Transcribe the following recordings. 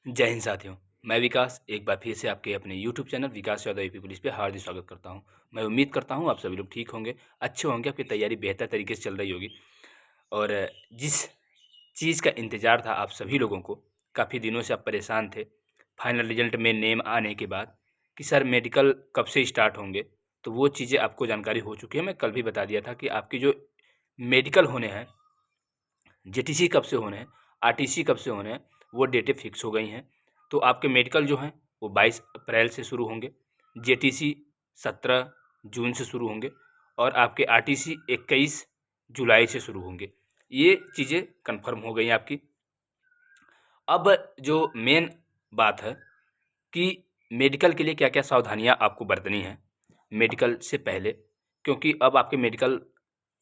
जय हिंद साथियों। मैं विकास एक बार फिर से आपके अपने यूट्यूब चैनल विकास यादव यूपी पुलिस पे हार्दिक स्वागत करता हूं। मैं उम्मीद करता हूं आप सभी लोग ठीक होंगे, अच्छे होंगे, आपकी तैयारी बेहतर तरीके से चल रही होगी। और जिस चीज़ का इंतज़ार था आप सभी लोगों को, काफ़ी दिनों से आप परेशान थे फाइनल रिजल्ट में नेम आने के बाद कि सर मेडिकल कब से स्टार्ट होंगे, तो वो चीज़ें आपको जानकारी हो चुकी है। मैं कल भी बता दिया था कि आपकी जो मेडिकल होने हैं, जेटीसी कब से होने हैं, आरटीसी कब से होने हैं, वो डेटें फिक्स हो गई हैं। तो आपके मेडिकल जो हैं वो 22 अप्रैल से शुरू होंगे, जेटीसी 17 जून से शुरू होंगे और आपके आरटीसी 21 जुलाई से शुरू होंगे। ये चीज़ें कन्फर्म हो गई हैं आपकी। अब जो मेन बात है कि मेडिकल के लिए क्या-क्या सावधानियाँ आपको बरतनी हैं मेडिकल से पहले, क्योंकि अब आपके मेडिकल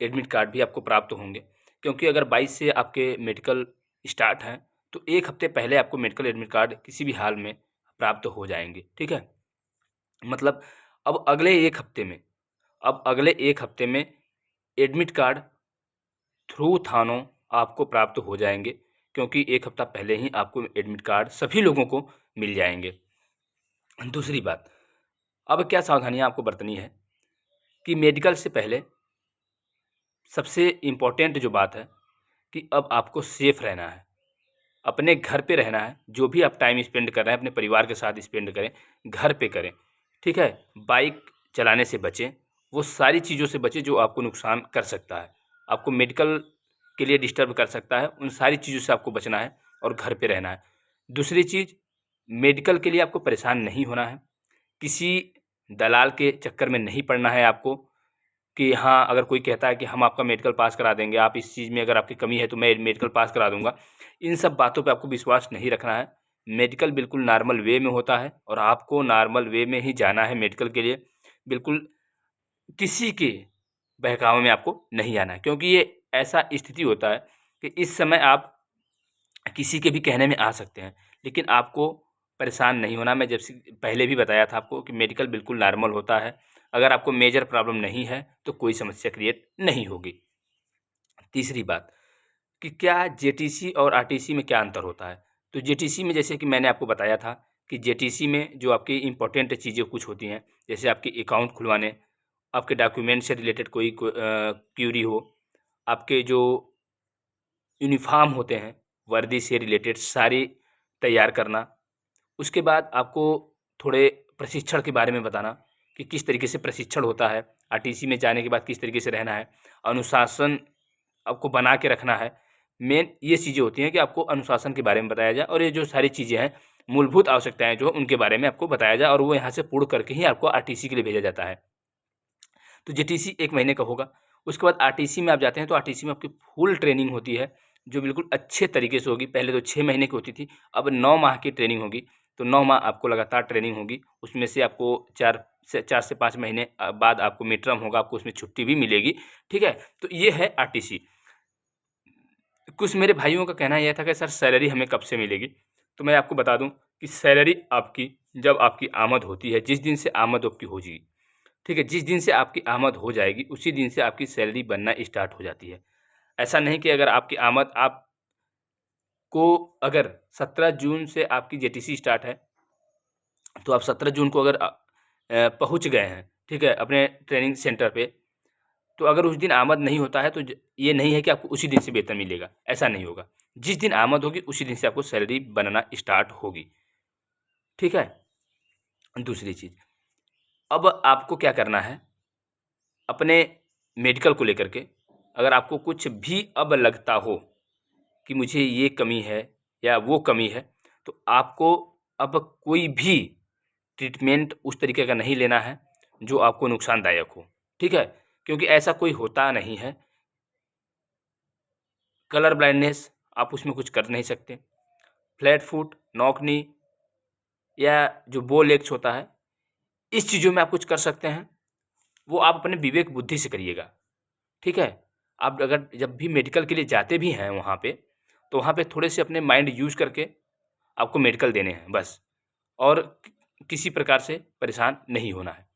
एडमिट कार्ड भी आपको प्राप्त होंगे। क्योंकि अगर 22 से आपके मेडिकल स्टार्ट हैं, तो 1 हफ्ते पहले आपको मेडिकल एडमिट कार्ड किसी भी हाल में प्राप्त हो जाएँगे, ठीक है? मतलब अब अगले 1 हफ्ते में एडमिट कार्ड थ्रू थानों आपको प्राप्त हो जाएँगे, क्योंकि 1 हफ्ता पहले ही आपको एडमिट कार्ड सभी लोगों को मिल जाएँगे। दूसरी बात, अब क्या सावधानियाँ आपको बरतनी है कि मेडिकल से पहले सबसे इम्पोर्टेंट जो बात है कि अब आपको सेफ़ रहना है, अपने घर पे रहना है। जो भी आप टाइम स्पेंड कर रहे हैं अपने परिवार के साथ स्पेंड करें, घर पे करें, ठीक है? बाइक चलाने से बचें, वो सारी चीज़ों से बचें जो आपको नुकसान कर सकता है, आपको मेडिकल के लिए डिस्टर्ब कर सकता है, उन सारी चीज़ों से आपको बचना है और घर पे रहना है। दूसरी चीज़, मेडिकल के लिए आपको परेशान नहीं होना है, किसी दलाल के चक्कर में नहीं पड़ना है आपको कि हाँ, अगर कोई कहता है कि हम आपका मेडिकल पास करा देंगे, आप इस चीज़ में अगर आपकी कमी है तो मैं मेडिकल पास करा दूँगा। इन सब बातों पे आपको विश्वास नहीं रखना है। मेडिकल बिल्कुल नॉर्मल वे में होता है और आपको नॉर्मल वे में ही जाना है मेडिकल के लिए। बिल्कुल किसी के बहकावे में आपको नहीं आना है, क्योंकि ये ऐसा स्थिति होता है कि इस समय आप किसी के भी कहने में आ सकते हैं, लेकिन आपको परेशान नहीं होना। मैं जब से पहले भी बताया था आपको कि मेडिकल बिल्कुल नॉर्मल होता है। अगर आपको मेजर प्रॉब्लम नहीं है, तो कोई समस्या क्रिएट नहीं होगी। तीसरी बात कि क्या जेटीसी और आरटीसी में क्या अंतर होता है? तो जेटीसी में जैसे कि मैंने आपको बताया था कि जेटीसी में जो आपकी इम्पोर्टेंट चीज़ें कुछ होती हैं, जैसे आपके अकाउंट खुलवाने, आपके डॉक्यूमेंट से रिलेटेड कोई क्यूरी हो, आपके जो यूनिफ़ॉर्म होते हैं, वर्दी से रिलेटेड सारी तैयार करना। उसके बाद आपको थोड़े प्रशिक्षण के बारे में बताना कि किस तरीके से प्रशिक्षण होता है, आरटीसी में जाने के बाद किस तरीके से रहना है, अनुशासन आपको बना के रखना है। मेन ये चीज़ें होती हैं कि आपको अनुशासन के बारे में बताया जाए और ये जो सारी चीज़ें हैं, मूलभूत आवश्यकताएँ जो उनके बारे में आपको बताया जाए और वो यहाँ से पूर्ण करके ही आपको आरटीसी के लिए भेजा जाता है। तो जेटीसी 1 महीने का होगा। उसके बाद आरटीसी में आप जाते हैं तो आरटीसी में आपकी फुल ट्रेनिंग होती है, जो बिल्कुल अच्छे तरीके से होगी। पहले तो 6 महीने की होती थी, अब 9 माह की ट्रेनिंग होगी। तो 9 माह आपको लगातार ट्रेनिंग होगी। उसमें से आपको 4 से 5 महीने बाद आपको मिड टर्म होगा, आपको उसमें छुट्टी भी मिलेगी, ठीक है? तो ये है आरटीसी। कुछ मेरे भाइयों का कहना यह था कि सर सैलरी हमें कब से मिलेगी? तो मैं आपको बता दूँ कि सैलरी आपकी जब आपकी आमद होती है, जिस दिन से आमद आपकी हो जाएगी, ठीक है? जिस दिन से आपकी आमद हो जाएगी, उसी दिन से आपकी सैलरी बनना स्टार्ट हो जाती है। ऐसा नहीं कि अगर आपकी आमद आपको अगर 17 जून से आपकी जेटीसी स्टार्ट है, तो आप 17 जून को अगर पहुँच गए हैं, ठीक है? अपने ट्रेनिंग सेंटर पे, तो अगर उस दिन आमद नहीं होता है तो ये नहीं है कि आपको उसी दिन से वेतन मिलेगा, ऐसा नहीं होगा। जिस दिन आमद होगी उसी दिन से आपको सैलरी बनना स्टार्ट होगी, ठीक है? दूसरी चीज़, अब आपको क्या करना है, अपने मेडिकल को लेकर के अगर आपको कुछ भी अब लगता हो कि मुझे ये कमी है या वो कमी है, तो आपको अब कोई भी ट्रीटमेंट उस तरीके का नहीं लेना है जो आपको नुकसानदायक हो, ठीक है? क्योंकि ऐसा कोई होता नहीं है। कलर ब्लाइंडनेस आप उसमें कुछ कर नहीं सकते। फ्लैट फुट, नॉक नी या जो बो लेग्स होता है, इस चीज़ों में आप कुछ कर सकते हैं। वो आप अपने विवेक बुद्धि से करिएगा, ठीक है? आप अगर जब भी मेडिकल के लिए जाते भी हैं वहाँ पे, तो वहाँ पे थोड़े से अपने माइंड यूज़ करके आपको मेडिकल देने हैं बस, और किसी प्रकार से परेशान नहीं होना है।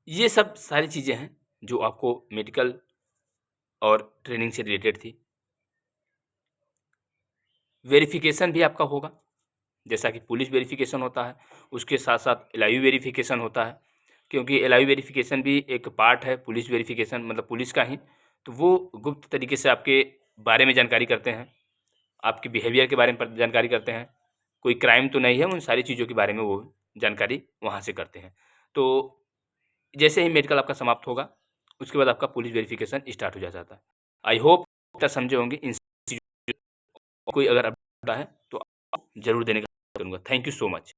ये सब सारी चीज़ें हैं जो आपको मेडिकल और ट्रेनिंग से रिलेटेड थी। वेरिफिकेशन भी आपका होगा, जैसा कि पुलिस वेरिफिकेशन होता है, उसके साथ साथ एलआईयू वेरिफिकेशन होता है, क्योंकि एलआईयू वेरिफिकेशन भी एक पार्ट है पुलिस वेरिफिकेशन, मतलब पुलिस का ही। तो वो गुप्त तरीके से आपके बारे में जानकारी करते हैं, आपके बिहेवियर के बारे में जानकारी करते हैं, कोई क्राइम तो नहीं है, उन सारी चीज़ों के बारे में वो जानकारी वहाँ से करते हैं। तो जैसे ही मेडिकल आपका समाप्त होगा, उसके बाद आपका पुलिस वेरिफिकेशन स्टार्ट हो जाता है। आई होप आप समझे होंगे इन चीज़ों को। कोई अगर अपडेट है तो ज़रूर देने का करूँगा। Thank you so much.